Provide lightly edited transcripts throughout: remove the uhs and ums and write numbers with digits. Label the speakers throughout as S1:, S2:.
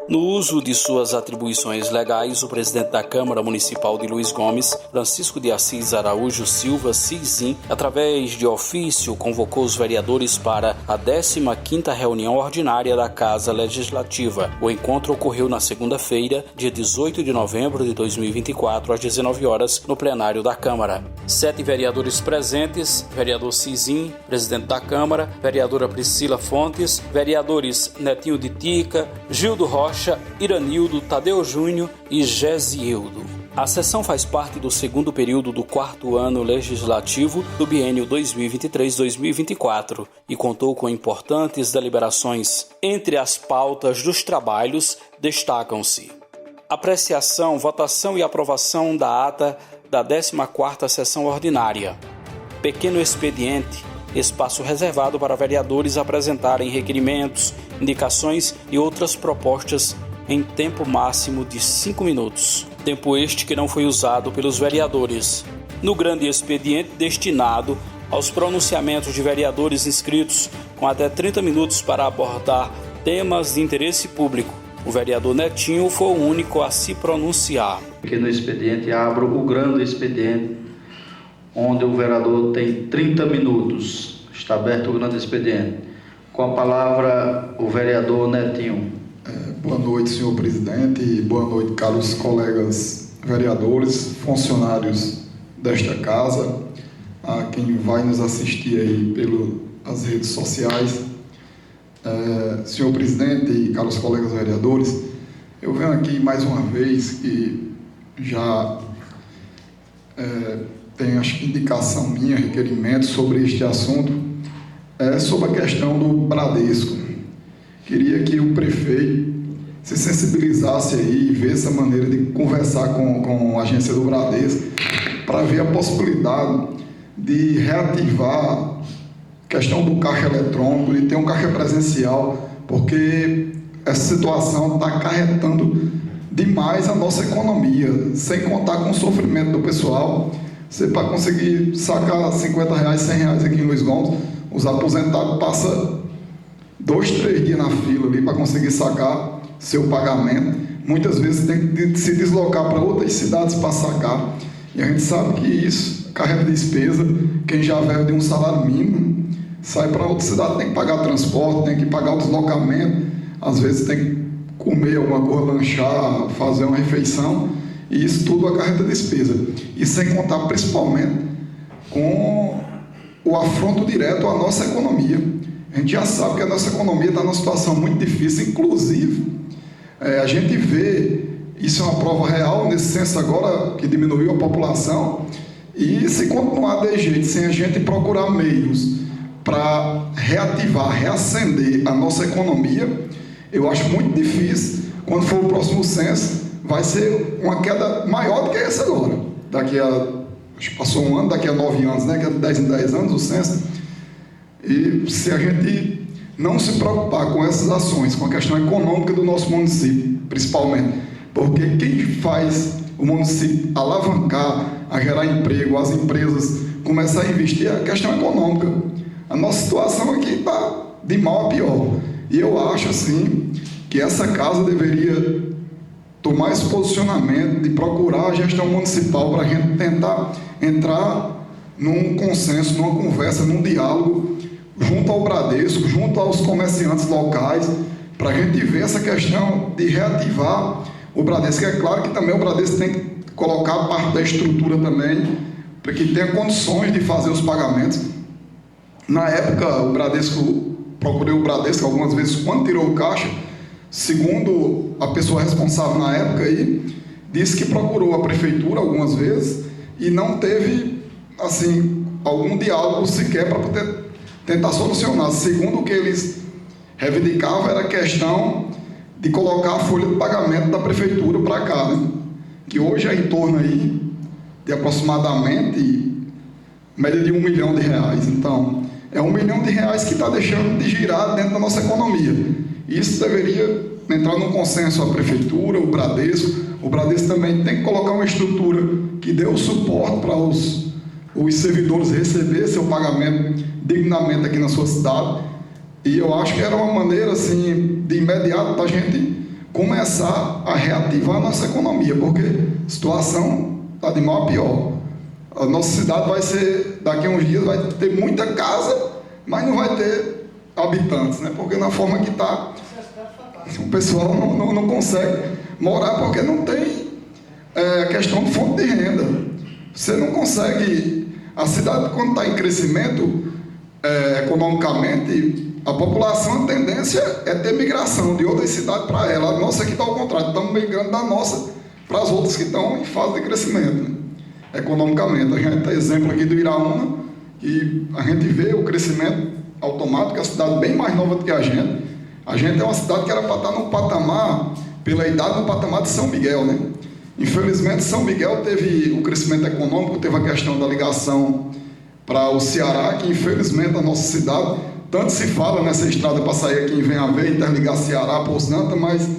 S1: No uso de suas atribuições legais, o presidente da Câmara Municipal de Luiz Gomes, Francisco de Assis Araújo Silva, Cisim, através de ofício, convocou os vereadores para a 15ª reunião ordinária da Casa Legislativa. O encontro ocorreu na segunda-feira, dia 18 de novembro de 2024, às 19 horas, no plenário da Câmara. 7 vereadores presentes: vereador Cisim, presidente da Câmara, vereadora Priscila Fontes, vereadores Netinho de Tica, Gildo Rocha, Iranildo, Tadeu Júnior e Gesieldo. A sessão faz parte do segundo período do 4º ano legislativo do biênio 2023-2024 e contou com importantes deliberações. Entre as pautas dos trabalhos, destacam-se: apreciação, votação e aprovação da ata da 14ª sessão ordinária, pequeno expediente, espaço reservado para vereadores apresentarem requerimentos, indicações e outras propostas em tempo máximo de 5 minutos. Tempo este que não foi usado pelos vereadores. No grande expediente destinado aos pronunciamentos de vereadores inscritos, com até 30 minutos para abordar temas de interesse público, o vereador Netinho foi o único a se pronunciar.
S2: Aqui no expediente abro o grande expediente, onde o vereador tem 30 minutos. Está aberto o grande expediente. Com a palavra, o vereador Netinho.
S3: Boa noite, senhor presidente, e boa noite, caros colegas vereadores, funcionários desta casa, a quem vai nos assistir aí pelas redes sociais. Senhor presidente e caros colegas vereadores, eu venho aqui mais uma vez e já tenho, acho que, indicação minha, requerimento sobre este assunto, sobre a questão do Bradesco. Queria que o prefeito se sensibilizasse aí e ver essa maneira de conversar com a agência do Bradesco para ver a possibilidade de reativar a questão do caixa eletrônico, de ter um caixa presencial, porque essa situação está acarretando demais a nossa economia, sem contar com o sofrimento do pessoal. Você, para conseguir sacar R$50, R$100 aqui em Luiz Gomes, os aposentados passam 2, 3 dias na fila ali para conseguir sacar seu pagamento. Muitas vezes tem que se deslocar para outras cidades para sacar. E a gente sabe que isso carrega despesa. Quem já vive de um salário mínimo sai para outra cidade, tem que pagar transporte, tem que pagar o deslocamento, às vezes tem que comer alguma coisa, lanchar, fazer uma refeição, e isso tudo acarreta despesa. E sem contar principalmente com o afronto direto à nossa economia. A gente já sabe que a nossa economia está numa situação muito difícil, inclusive a gente vê, isso é uma prova real, nesse censo agora que diminuiu a população, e se continuar de jeito, sem a gente procurar meios para reativar, reacender a nossa economia, eu acho muito difícil, quando for o próximo censo, vai ser uma queda maior do que essa agora. Daqui a, acho que passou um ano, daqui a 9 anos, né, que é de 10 em 10 anos o censo. E se a gente não se preocupar com essas ações, com a questão econômica do nosso município, principalmente, porque quem faz o município alavancar, a gerar emprego, as empresas começar a investir, é a questão econômica. A nossa situação aqui está de mal a pior. E eu acho, assim, que essa casa deveria tomar esse posicionamento de procurar a gestão municipal para a gente tentar entrar num consenso, numa conversa, num diálogo junto ao Bradesco, junto aos comerciantes locais, para a gente ver essa questão de reativar o Bradesco. É claro que também o Bradesco tem que colocar parte da estrutura também, para que tenha condições de fazer os pagamentos. Na época, procurei o Bradesco algumas vezes, quando tirou o caixa, segundo a pessoa responsável na época, aí, disse que procurou a prefeitura algumas vezes e não teve, assim, algum diálogo sequer para poder tentar solucionar. Segundo o que eles reivindicavam, era a questão de colocar a folha de pagamento da prefeitura para cá, né? Que hoje é em torno aí de aproximadamente média de R$1 milhão. Então, é R$1 milhão que está deixando de girar dentro da nossa economia. Isso deveria entrar num consenso a prefeitura, o Bradesco. O Bradesco também tem que colocar uma estrutura que dê o suporte para os servidores receber seu pagamento dignamente aqui na sua cidade. E eu acho que era uma maneira, assim, de imediato da gente começar a reativar a nossa economia, porque a situação está de mal a pior. A nossa cidade vai ser, daqui a uns dias, vai ter muita casa, mas não vai ter habitantes, né? Porque na forma que está, o pessoal não consegue morar porque não tem questão de fonte de renda. Você não consegue... A cidade, quando está em crescimento, economicamente, a população, a tendência é ter migração de outras cidades para ela. A nossa aqui está ao contrário, estamos migrando da nossa para as outras que estão em fase de crescimento, né? Economicamente. A gente tem exemplo aqui do Iraúna, que a gente vê o crescimento automático, é uma cidade bem mais nova do que a gente. A gente é uma cidade que era para estar no patamar, pela idade, no patamar de São Miguel, né? Infelizmente, São Miguel teve o crescimento econômico, teve a questão da ligação para o Ceará, que infelizmente a nossa cidade, tanto se fala nessa estrada para sair aqui em Venhaver, interligar Ceará, Poço Santa, mas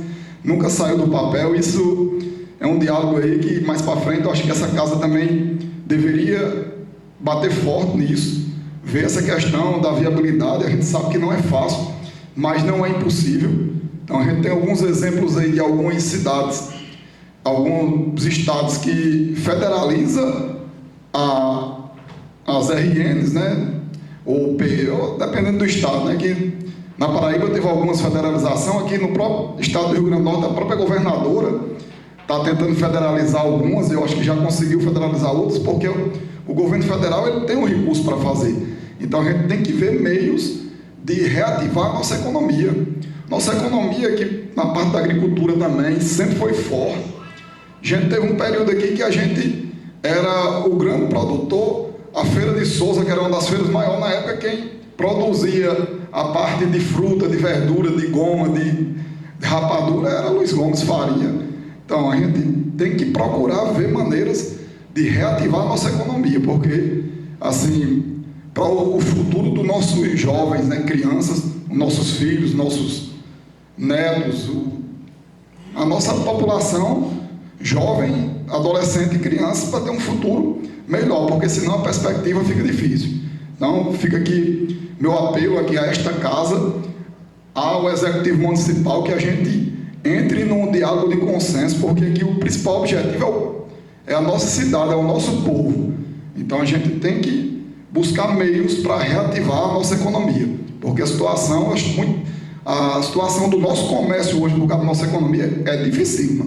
S3: nunca saiu do papel. Isso é um diálogo aí que mais para frente eu acho que essa casa também deveria bater forte nisso, ver essa questão da viabilidade. A gente sabe que não é fácil, mas não é impossível. Então a gente tem alguns exemplos aí de algumas cidades, alguns estados que federaliza as RNs, né? Ou dependendo do estado, né? Que na Paraíba teve algumas federalizações, aqui no próprio estado do Rio Grande do Norte, a própria governadora está tentando federalizar algumas, eu acho que já conseguiu federalizar outras, porque o governo federal ele tem um recurso para fazer. Então a gente tem que ver meios de reativar a nossa economia. Nossa economia, que na parte da agricultura também, sempre foi forte. A gente teve um período aqui que a gente era o grande produtor. A Feira de Souza, que era uma das feiras maiores na época, quem produzia a parte de fruta, de verdura, de goma, de rapadura, era Luiz Gomes Faria. Então, a gente tem que procurar ver maneiras de reativar a nossa economia, porque, assim, para o futuro dos nossos jovens, né, crianças, nossos filhos, nossos netos, a nossa população jovem, adolescente e criança, para ter um futuro melhor, porque senão a perspectiva fica difícil. Então, fica aqui meu apelo aqui a esta casa, ao Executivo Municipal, que a gente entre num diálogo de consenso, porque aqui o principal objetivo é a nossa cidade, é o nosso povo. Então, a gente tem que buscar meios para reativar a nossa economia, porque a situação do nosso comércio hoje, no lugar da nossa economia, é dificílima.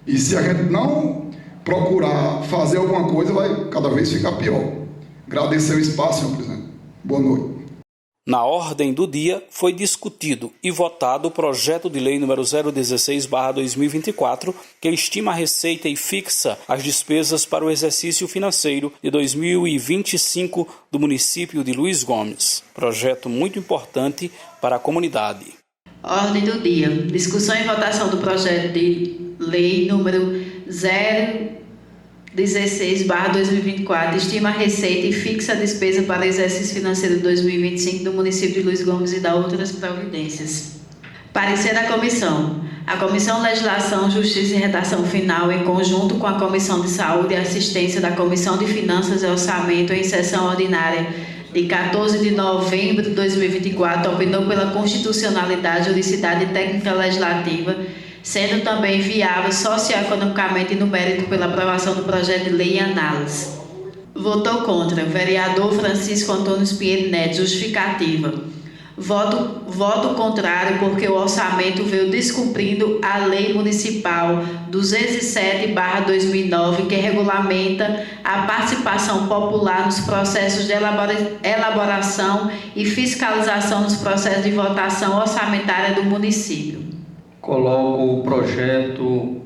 S3: E se a gente não procurar fazer alguma coisa, vai cada vez ficar pior. Agradecer o espaço, senhor presidente. Boa noite.
S1: Na ordem do dia, foi discutido e votado o projeto de lei número 016/2024, que estima a receita e fixa as despesas para o exercício financeiro de 2025 do município de Luiz Gomes. Projeto muito importante para a comunidade.
S4: Ordem do dia. Discussão e votação do projeto de lei número 016/2024, estima a receita e fixa a despesa para o exercício financeiro de 2025 do município de Luiz Gomes e da outras providências. Parecer da comissão. A Comissão Legislação, Justiça e Redação Final, em conjunto com a Comissão de Saúde e Assistência da Comissão de Finanças e Orçamento, em sessão ordinária de 14 de novembro de 2024, opinou pela constitucionalidade, juridicidade e técnica legislativa, sendo também viável socioeconomicamente e no mérito pela aprovação do projeto de lei em análise. Votou contra o vereador Francisco Antônio Pinheiro Neto. Justificativa. Voto contrário porque o orçamento veio descumprindo a Lei Municipal 207/2009, que regulamenta a participação popular nos processos de elaboração e fiscalização dos processos de votação orçamentária do município.
S2: Coloco o projeto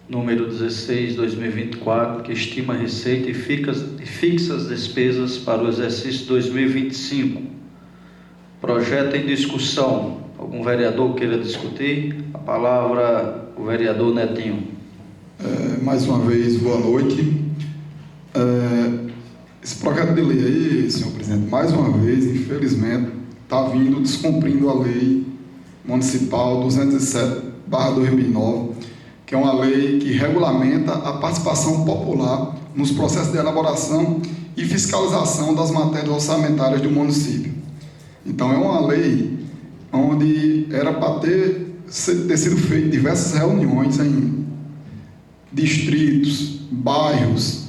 S2: número 16/2024, que estima a receita e fixa as despesas para o exercício 2025. Projeto em discussão. Algum vereador queira discutir? A palavra o vereador Netinho.
S3: Mais uma vez, boa noite. Esse projeto de lei aí, senhor presidente, mais uma vez, infelizmente, está vindo descumprindo a lei municipal 207/2009, que é uma lei que regulamenta a participação popular nos processos de elaboração e fiscalização das matérias orçamentárias do município. Então, é uma lei onde era para ter sido feito diversas reuniões em distritos, bairros,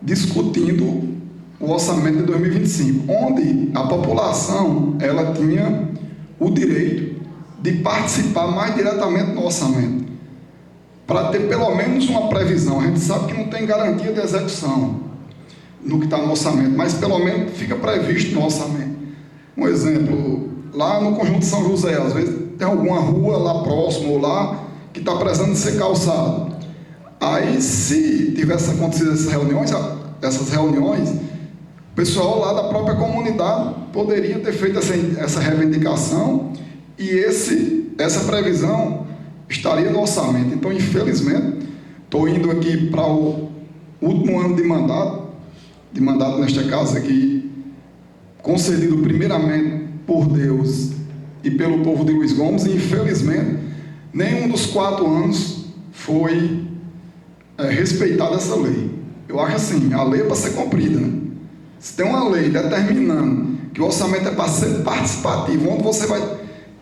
S3: discutindo o orçamento de 2025, onde a população ela tinha o direito de participar mais diretamente no orçamento, para ter pelo menos uma previsão. A gente sabe que não tem garantia de execução no que está no orçamento, mas pelo menos fica previsto no orçamento. Um exemplo, lá no Conjunto de São José, às vezes tem alguma rua lá próximo ou lá que está precisando ser calçado. Aí, se tivesse acontecido essas reuniões, o pessoal lá da própria comunidade poderia ter feito essa reivindicação e essa previsão estaria no orçamento. Então, infelizmente, estou indo aqui para o último ano de mandato nesta casa aqui, concedido primeiramente por Deus e pelo povo de Luiz Gomes, e infelizmente nenhum dos 4 anos foi respeitada essa lei. Eu acho assim, a lei é para ser cumprida, né? Se tem uma lei determinando que o orçamento é para ser participativo, onde você vai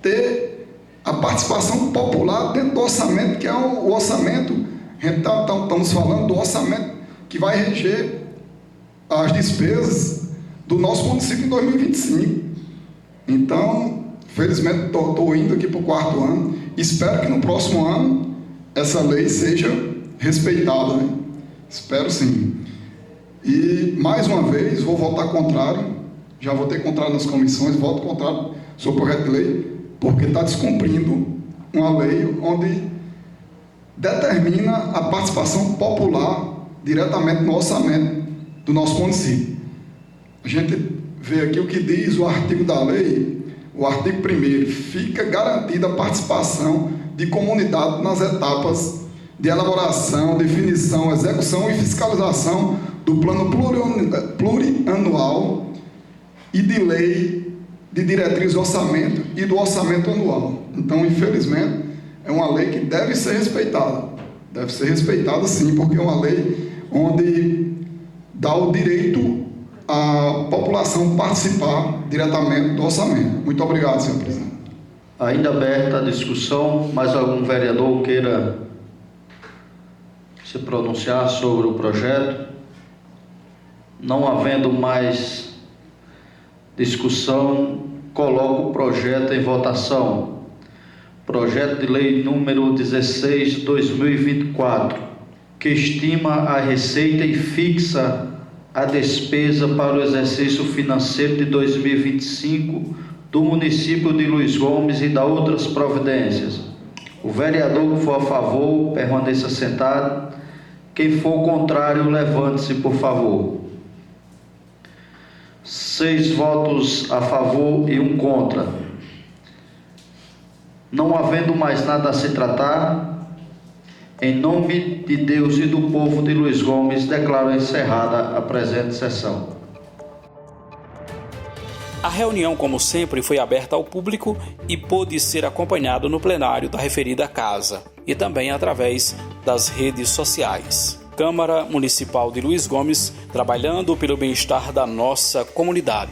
S3: ter a participação popular dentro do orçamento, que é o orçamento, estamos falando do orçamento que vai reger as despesas do nosso município em 2025. Então, felizmente, estou indo aqui para o 4º ano. Espero que no próximo ano essa lei seja respeitada, né? Espero sim. E, mais uma vez, vou votar contrário. Já votei contrário nas comissões, voto contrário sobre o projeto de lei, porque está descumprindo uma lei onde determina a participação popular diretamente no orçamento do nosso município. A gente vê aqui o que diz o artigo da lei, o artigo 1º, fica garantida a participação de comunidade nas etapas de elaboração, definição, execução e fiscalização do plano plurianual e de lei de diretriz de orçamento e do orçamento anual. Então, infelizmente, é uma lei que deve ser respeitada. Deve ser respeitada, sim, porque é uma lei onde dá o direito à população participar diretamente do orçamento. Muito obrigado, senhor presidente.
S2: Ainda aberta a discussão, mais algum vereador queira se pronunciar sobre o projeto? Não havendo mais discussão, coloco o projeto em votação. Projeto de lei número 16 de 2024, que estima a receita e fixa a despesa para o exercício financeiro de 2025 do município de Luiz Gomes e da outras providências. O vereador que for a favor, permaneça sentado. Quem for contrário, levante-se, por favor. 6 votos a favor e 1 contra. Não havendo mais nada a se tratar, em nome de Deus e do povo de Luiz Gomes, declaro encerrada a presente sessão.
S1: A reunião, como sempre, foi aberta ao público e pôde ser acompanhado no plenário da referida casa e também através das redes sociais. Câmara Municipal de Luiz Gomes, trabalhando pelo bem-estar da nossa comunidade.